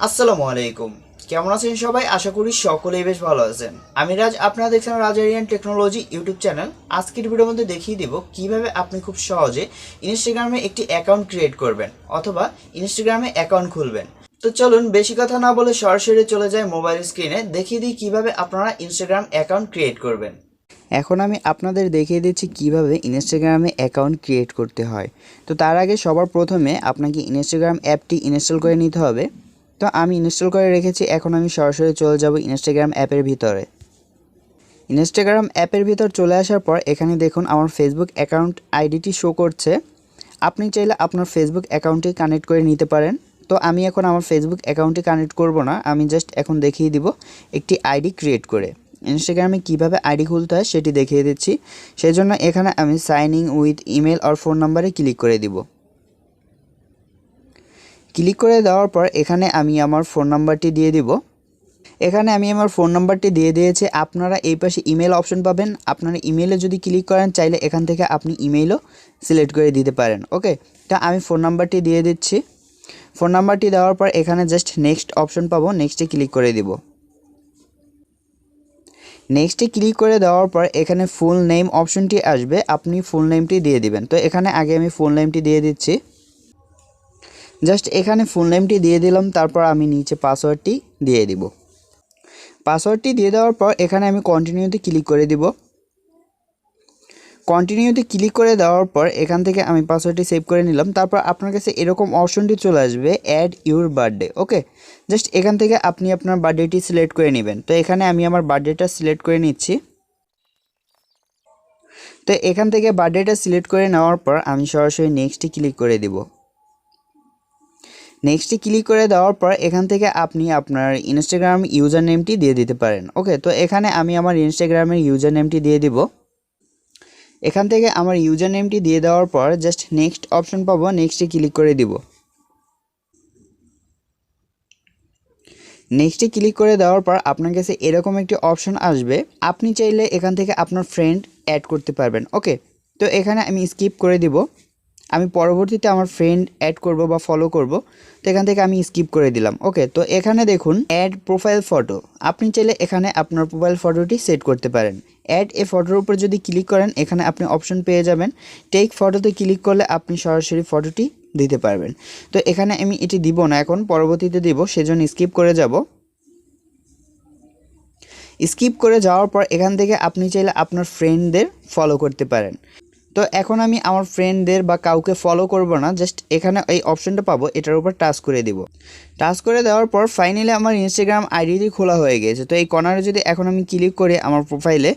আসসালামু আলাইকুম। কেমন আছেন সবাই? আশা করি সকলেই বেশ ভালো আছেন। আমি রাজ, আপনারা দেখছেন রাজ আরিয়ান টেকনোলজি ইউটিউব চ্যানেল। আজকের ভিডিওর মধ্যে দেখিয়ে দিব কিভাবে আপনি খুব সহজে ইনস্টাগ্রামে একটি অ্যাকাউন্ট ক্রিয়েট করবেন অথবা ইনস্টাগ্রামে অ্যাকাউন্ট খুলবেন। তো চলুন বেশি কথা না বলে সরাসরি চলে যায় মোবাইল স্ক্রিনে, দেখিয়ে দিই কিভাবে আপনারা ইনস্টাগ্রাম অ্যাকাউন্ট ক্রিয়েট করবেন। এখন আমি আপনাদের দেখিয়ে দিচ্ছি কিভাবে ইনস্টাগ্রামে অ্যাকাউন্ট ক্রিয়েট করতে হয়। তো তার আগে সবার প্রথমে আপনাকে ইনস্টাগ্রাম অ্যাপটি ইনস্টল করে নিতে হবে। তো আমি ইনস্টল করে রেখেছি। এখন আমি সরাসরি চলে যাব ইনস্টাগ্রাম অ্যাপের ভিতরে। ইনস্টাগ্রাম অ্যাপের ভিতর চলে আসার পর এখানে দেখুন আমার ফেসবুক অ্যাকাউন্ট আইডিটি শো করছে। আপনি চাইলে আপনার ফেসবুক অ্যাকাউন্টে কানেক্ট করে নিতে পারেন। তো আমি এখন আমার ফেসবুক অ্যাকাউন্টে কানেক্ট করব না, আমি জাস্ট এখন দেখিয়ে দিব একটি আইডি ক্রিয়েট করে। ইনস্টাগ্রামে কিভাবে আইডি খুলতে হয় সেটি দেখিয়ে দিচ্ছি। সেই জন্য এখানে আমি সাইন ইন উইথ ইমেল আর ফোন নাম্বারে ক্লিক করে দিব। ক্লিক করে দেওয়ার পর এখানে আমি আমার ফোন নাম্বারটি দিয়ে দিব। এখানে আমি আমার ফোন নাম্বারটি দিয়ে দিয়েছি। আপনারা এই পাশে ইমেল অপশন পাবেন। আপনারা ইমেলে যদি ক্লিক করেন চাইলে এখান থেকে আপনি ইমেলও সিলেক্ট করে দিতে পারেন। ওকে, তা আমি ফোন নাম্বারটি দিয়ে দিচ্ছি। ফোন নাম্বারটি দেওয়ার পর এখানে জাস্ট নেক্সট অপশন পাবো, নেক্সটে ক্লিক করে দিব। নেক্সটে ক্লিক করে দেওয়ার পর এখানে ফুল নেম অপশনটি আসবে, আপনি ফুল নেমটি দিয়ে দিবেন। তো এখানে আগে আমি ফুল নেমটি দিয়ে দিচ্ছি। জাস্ট এখানে ফুল নেমটি দিয়ে দিলাম, তারপর আমি নিচে পাসওয়ার্ডটি দিয়ে দিব। পাসওয়ার্ডটি দিয়ে দেওয়ার পর এখানে আমি কন্টিনিউতে ক্লিক করে দিব। কন্টিনিউতে ক্লিক করে দেওয়ার পর এখান থেকে আমি পাসওয়ার্ডটি সেভ করে নিলাম। তারপর আপনার কাছে এরকম অপশনটি চলে আসবে, add your birthday. Okay, just এখান থেকে আপনি আপনার বার্থডেটি সিলেক্ট করে নেবেন। তো এখানে আমি আমার বার্থডেটা সিলেক্ট করে নিচ্ছি। তো এখান থেকে বার্থডেটা সিলেক্ট করে নেওয়ার পর আমি সরাসরি নেক্সটে ক্লিক করে দিব। নেক্সটে ক্লিক করে দেওয়ার পর এখান থেকে আপনি আপনার ইনস্টাগ্রাম ইউজার নেমটি দিয়ে দিতে পারেন। ওকে, তো এখানে আমি আমার ইনস্টাগ্রামের ইউজার নেমটি দিয়ে দিব। এখান থেকে আমার ইউজার নেমটি দিয়ে দেওয়ার পর জাস্ট নেক্সট অপশন পাবো, নেক্সটে ক্লিক করে দিব। নেক্সটে ক্লিক করে দেওয়ার পর আপনার কাছে এরকম একটি অপশন আসবে, আপনি চাইলে এখান থেকে আপনার ফ্রেন্ড অ্যাড করতে পারবেন। ওকে, তো এখানে আমি স্কিপ করে দিব। আমি পরবর্তীতে আমার ফ্রেন্ড অ্যাড করব বা ফলো করব, তো এখান থেকে আমি স্কিপ করে দিলাম। ওকে, তো এখানে দেখুন অ্যাড প্রোফাইল ফটো, আপনি চাইলে এখানে আপনার প্রোফাইল ফটোটি সেট করতে পারেন। অ্যাড এ ফটোর উপর যদি ক্লিক করেন এখানে আপনি অপশন পেয়ে যাবেন। টেক ফটোতে ক্লিক করলে আপনি সরাসরি ফটোটি দিতে পারবেন। তো এখানে আমি এটি দিব না, এখন পরবর্তীতে দিব, সেজন্য স্কিপ করে যাব। স্কিপ করে যাওয়ার পর এখান থেকে আপনি চাইলে আপনার ফ্রেন্ডদের ফলো করতে পারেন। তো এখন আমি আমার ফ্রেন্ডদের বা কাউকে ফলো করব না, জাস্ট এখানে এই অপশনটা পাবো, এটার উপর টাচ করে দিব। টাচ করে দেওয়ার পর ফাইনালি আমার ইনস্টাগ্রাম আইডিটি খোলা হয়ে গেছে। তো এই কর্নারে যদি এখন আমি ক্লিক করি আমার প্রোফাইলে,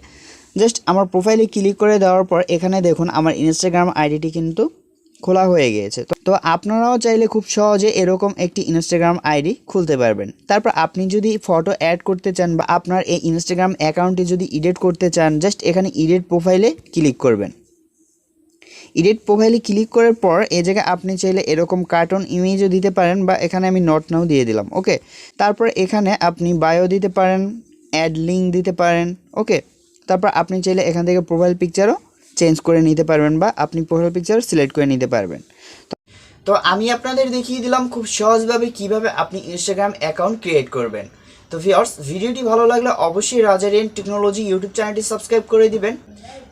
জাস্ট আমার প্রোফাইলে ক্লিক করে দেওয়ার পর এখানে দেখুন আমার ইনস্টাগ্রাম আইডিটি কিন্তু খোলা হয়ে গিয়েছে। তো আপনারাও চাইলে খুব সহজে এরকম একটি ইনস্টাগ্রাম আইডি খুলতে পারবেন। তারপর আপনি যদি ফটো অ্যাড করতে চান বা আপনার এই ইনস্টাগ্রাম অ্যাকাউন্টটি যদি এডিট করতে চান, জাস্ট এখানে এডিট প্রোফাইলে ক্লিক করবেন। এডিট প্রোফাইলে ক্লিক করার পর এই জায়গায় আপনি চাইলে এরকম কার্টুন ইমেজও দিতে পারেন বা এখানে আমি নট নাও দিয়ে দিলাম। ওকে, তারপর এখানে আপনি বায়ো দিতে পারেন, অ্যাড লিঙ্ক দিতে পারেন। ওকে, তারপর আপনি চাইলে এখান থেকে প্রোফাইল পিকচারও চেঞ্জ করে নিতে পারবেন বা আপনি প্রোফাইল পিকচার সিলেক্ট করে নিতে পারবেন। তো আমি আপনাদের দেখিয়ে দিলাম খুব সহজভাবে কিভাবে আপনি ইনস্টাগ্রাম অ্যাকাউন্ট ক্রিয়েট করবেন। তো ভিউয়ার্স, ভিডিওটি ভালো লাগলে অবশ্যই রাজ আরিয়ান টেকনোলজি ইউটিউব চ্যানেলটি সাবস্ক্রাইব করে দিবেন।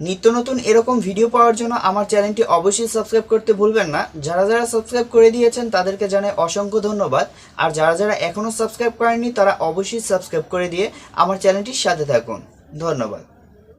নিত্য নতুন এরকম ভিডিও পাওয়ার জন্য আমার চ্যানেলটি অবশ্যই সাবস্ক্রাইব করতে ভুলবেন না। যারা যারা সাবস্ক্রাইব করে দিয়েছেন তাদেরকে জানাই অসংখ্য ধন্যবাদ। আর যারা যারা এখনও সাবস্ক্রাইব করেননি তারা অবশ্যই সাবস্ক্রাইব করে দিয়ে আমার চ্যানেলটির সাথে থাকুন। ধন্যবাদ।